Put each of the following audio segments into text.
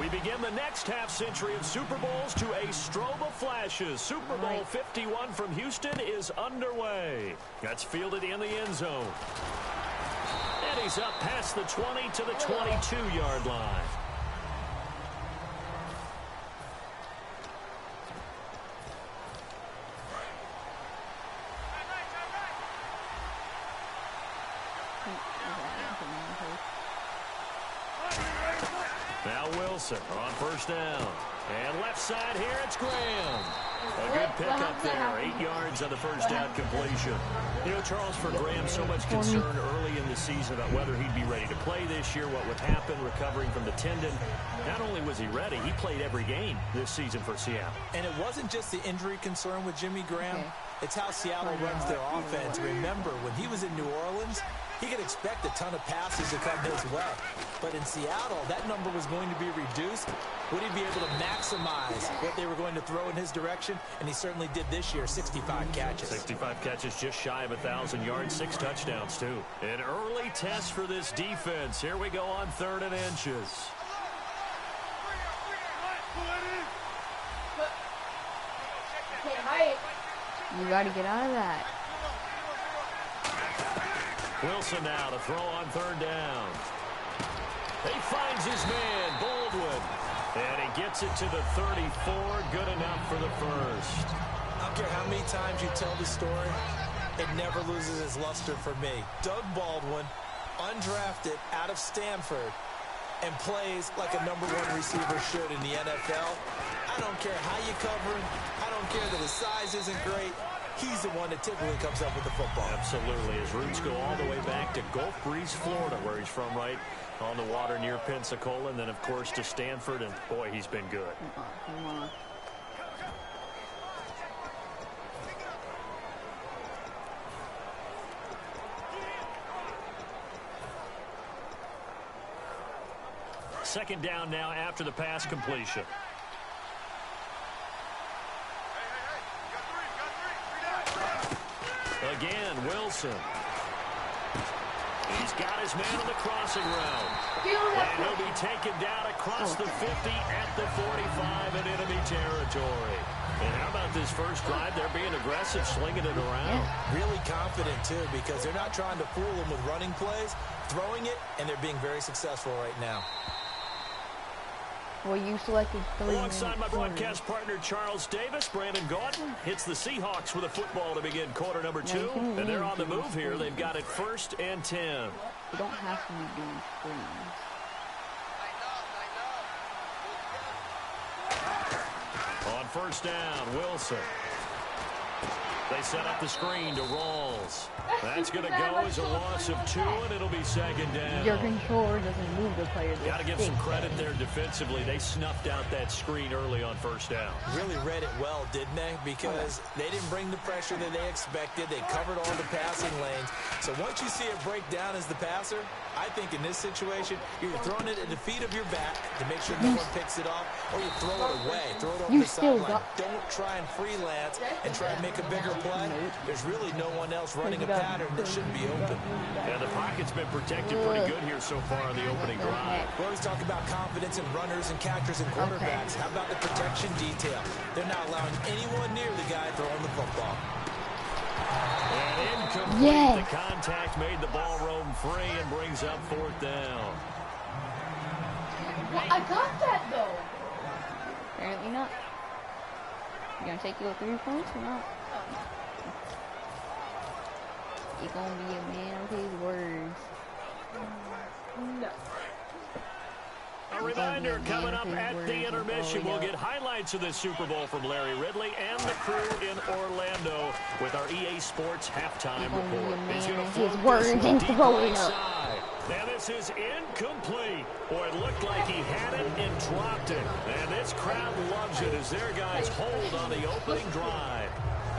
We begin the next half-century of Super Bowls to a strobe of flashes. Super Bowl 51 from Houston is underway. That's fielded in the end zone. And he's up past the 20 to the 22-yard line. Now Wilson on first down. And left side here, it's Graham. A good pickup there. 8 yards on the first down completion. You know, Charles, for Graham, so much concern early in the season about whether he'd be ready to play this year, what would happen recovering from the tendon. Not only was he ready, he played every game this season for Seattle. And it wasn't just the injury concern with Jimmy Graham. It's how Seattle runs their offense. Remember, when he was in New Orleans, he could expect a ton of passes to come his way. But in Seattle, that number was going to be reduced. Would he be able to maximize what they were going to throw in his direction? And he certainly did this year, 65 catches. 65 catches, just shy of 1,000 yards, 6 touchdowns, too. An early test for this defense. Here we go on 3rd and inches. You got to get out of that. Wilson now to throw on 3rd down. He finds his man, Baldwin. And he gets it to the 34. Good enough for the first. I don't care how many times you tell the story, it never loses its luster for me. Doug Baldwin, undrafted out of Stanford, and plays like a #1 receiver should in the NFL. I don't care how you cover him. I don't care that his size isn't great. He's the one that typically comes up with the football. Absolutely. His roots go all the way back to Gulf Breeze, Florida, where he's from, right on the water near Pensacola. And then, of course, to Stanford. And, boy, he's been good. Come on. Second down now after the pass completion. Again, Wilson. He's got his man on the crossing route. And he'll be taken down across the 50 at the 45 in enemy territory. And how about this first drive? They're being aggressive, slinging it around. Really confident, too, because they're not trying to fool them with running plays, throwing it, and they're being very successful right now. Well, you selected 3. Alongside my broadcast partner, Charles Davis, Brandon Gaudin hits the Seahawks with a football to begin quarter number 2. And they're on the move here. They've got it 1st and 10. You don't have to be doing screens. On first down, Wilson. They set up the screen to Rawls. That's going to go as a loss of 2, and it'll be 2nd down. Your controller doesn't move the player. Got to give some credit there defensively. They snuffed out that screen early on first down. Really read it well, didn't they? Because they didn't bring the pressure that they expected. They covered all the passing lanes. So once you see it break down as the passer, I think in this situation, you're throwing it at the feet of your back to make sure no one picks it off, or you throw it away. Throw it over the sideline. Don't try and freelance and try and make a bigger play. There's really no one else running a pattern that shouldn't be open. Yeah, the pocket's been protected pretty good here so far on the opening drive. We always talk about confidence in runners and catchers and quarterbacks. How about the protection detail? They're not allowing anyone near the guy throwing the football. And incomplete. The contact made the ball roam free and brings up 4th down. Well, I got that, though. Apparently not. You gonna take your 3 points or not? You're gonna be a man of his words. No. A reminder, coming up at the intermission, we'll get highlights of this Super Bowl from Larry Ridley and the crew in Orlando with our EA Sports halftime report. He's going to his words and throw it up. Now this is incomplete. Boy, it looked like he had it and dropped it. And this crowd loves it as their guys hold on the opening drive.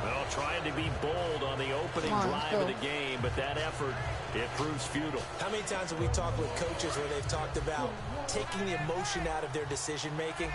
Well, trying to be bold on the opening drive of the game, but that effort, it proves futile. How many times have we talked with coaches where they've talked about taking the emotion out of their decision-making?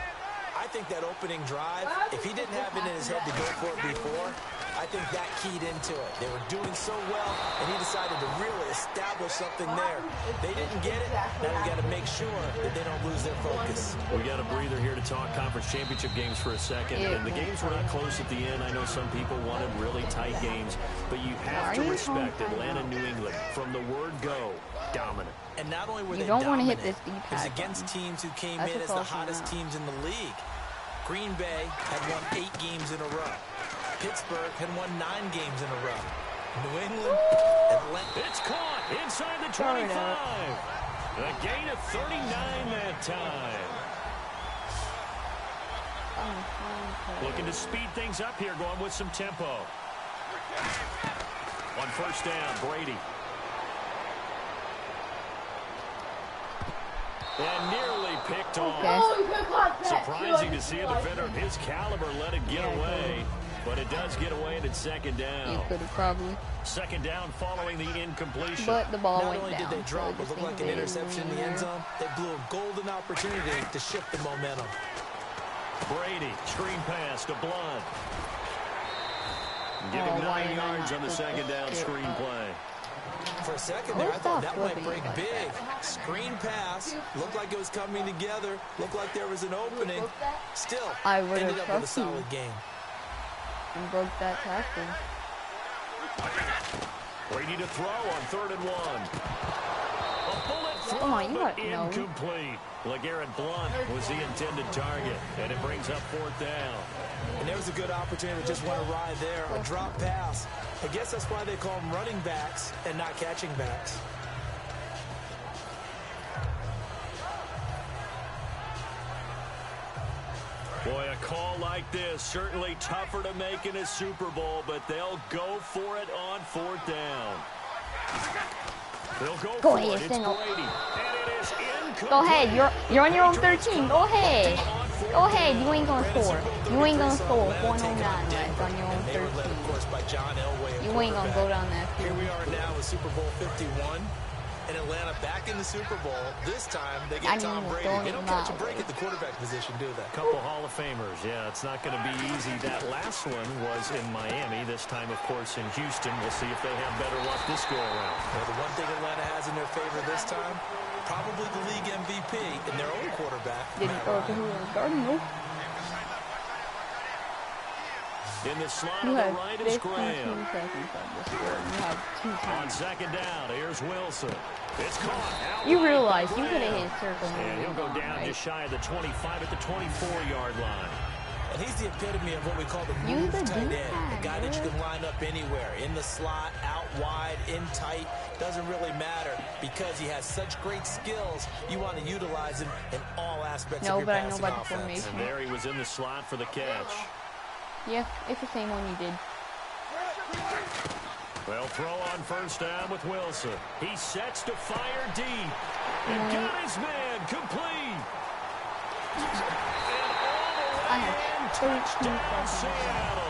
I I think that opening drive, if he didn't have it in his head to go for it before, I think that keyed into it. They were doing so well, and he decided to really establish something there. They didn't get it. Now we got to make sure that they don't lose their focus. We got a breather here to talk conference championship games for a second. And the games were not close at the end. I know some people wanted really tight games, but you have to respect Atlanta, New England. From the word go, dominant. And not only were they don't want to dominant, hit this it was against teams who came That's in as a the false hottest amount. teams in the league. Green Bay had won 8 games in a row. Pittsburgh had won 9 games in a row. New England, Atlanta. It's caught inside the 25. A gain of 39 that time. Looking to speed things up here, going with some tempo. On first down, Brady. And nearly picked off. Surprising to see a defender of his caliber let it get away. But it does get away, and it's second down. You could have probably. Second down following the incompletion. But the ball Not went only down. did they drop so what looked like an interception in the end zone, they blew a golden opportunity to shift the momentum. Brady, screen pass to Blunt. Give him 9 yards on the second down screen play. For a second there, I thought that might break big. Screen pass, looked like it was coming together, looked like there was an opening. Still, I would have ended up with a trusted you. solid game. And broke that tackle. Brady to throw on 3rd and 1. A bullet throw, Come on, you but got no. incomplete. LeGarrette Blunt was the intended target, and it brings up 4th down. And there was a good opportunity that just went awry there, a drop pass. I guess that's why they call them running backs and not catching backs. Boy, a call like this, certainly tougher to make in a Super Bowl, but they'll go for it on 4th down. They'll go for it. It's Brady. And it is incomplete. Go ahead. You're on your own 13. Go ahead. Go ahead. You ain't gonna score. You ain't gonna score. 109 left on your own 13. You ain't gonna go down that Here field. we are now with Super Bowl 51. And Atlanta back in the Super Bowl. This time they get Tom Brady. They don't catch a break at the quarterback position, do they? Couple Hall of Famers. Yeah, it's not going to be easy. That last one was in Miami. This time, of course, in Houston. We'll see if they have better luck this go around. Well, the one thing Atlanta has in their favor this time, probably the league MVP and their own quarterback. Didn't throw to who was guarding you. In the slot You on the have right 15 is seconds Graham. on the score. You have 2 On times. second down, here's Wilson. It's caught. Out You wide realize for you could have Graham. hit circle. And he'll go down just shy of the 25 at the 24-yard line. And he's the epitome of what we call the Use move the tight end. D-pad, A guy that you can line up anywhere. In the slot, out wide, in tight. Doesn't really matter because he has such great skills. You want to utilize him in all aspects of your passing No, but I know about the offense. formation. And there he was in the slot for the catch. Yeah, it's the same one you did. Well, throw on first down with Wilson. He sets to fire deep. And got his man complete. And all the way in, touchdown Seattle.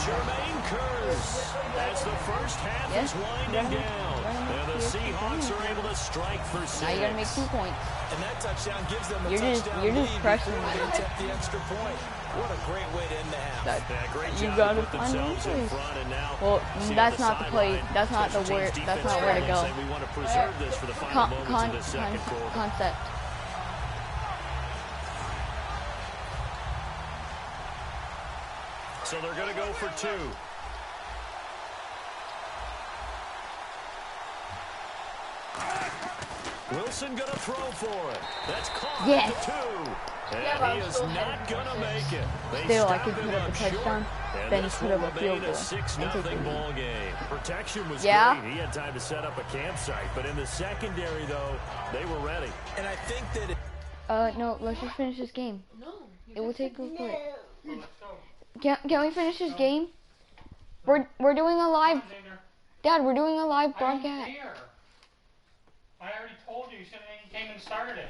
Jermaine Kearse as the first half is winding down. And the Seahawks are able to strike for 6. Now you gotta make 2 points. And that touchdown gives them a You're just touchdown lead pressing before they them. attempt the extra point. What a great way to end the half. Yeah, great You job gotta to put find themselves in ways. front, and now Well, see that's on not the play. sideline, That's not the special where. teams That's defense not where to calling, go. saying we want to preserve this for the final moments of the second quarter. Concept. So they're going to go for 2. Wilson going to throw for it. That's caught Yes. at 2. And he is not going to make it. They Still, I stop could him put up a up touchdown, short, and then this put will up a field remain goal. a 6-0 and take the lead. ball game. Protection was Yeah. great. He had time to set up a campsite. But in the secondary, though, they were ready. And I think that No, let's just finish this game. It will take a quick. Can we finish this game? We're doing a live. Dad, we're doing a live broadcast. I already told you. You said you came and started it.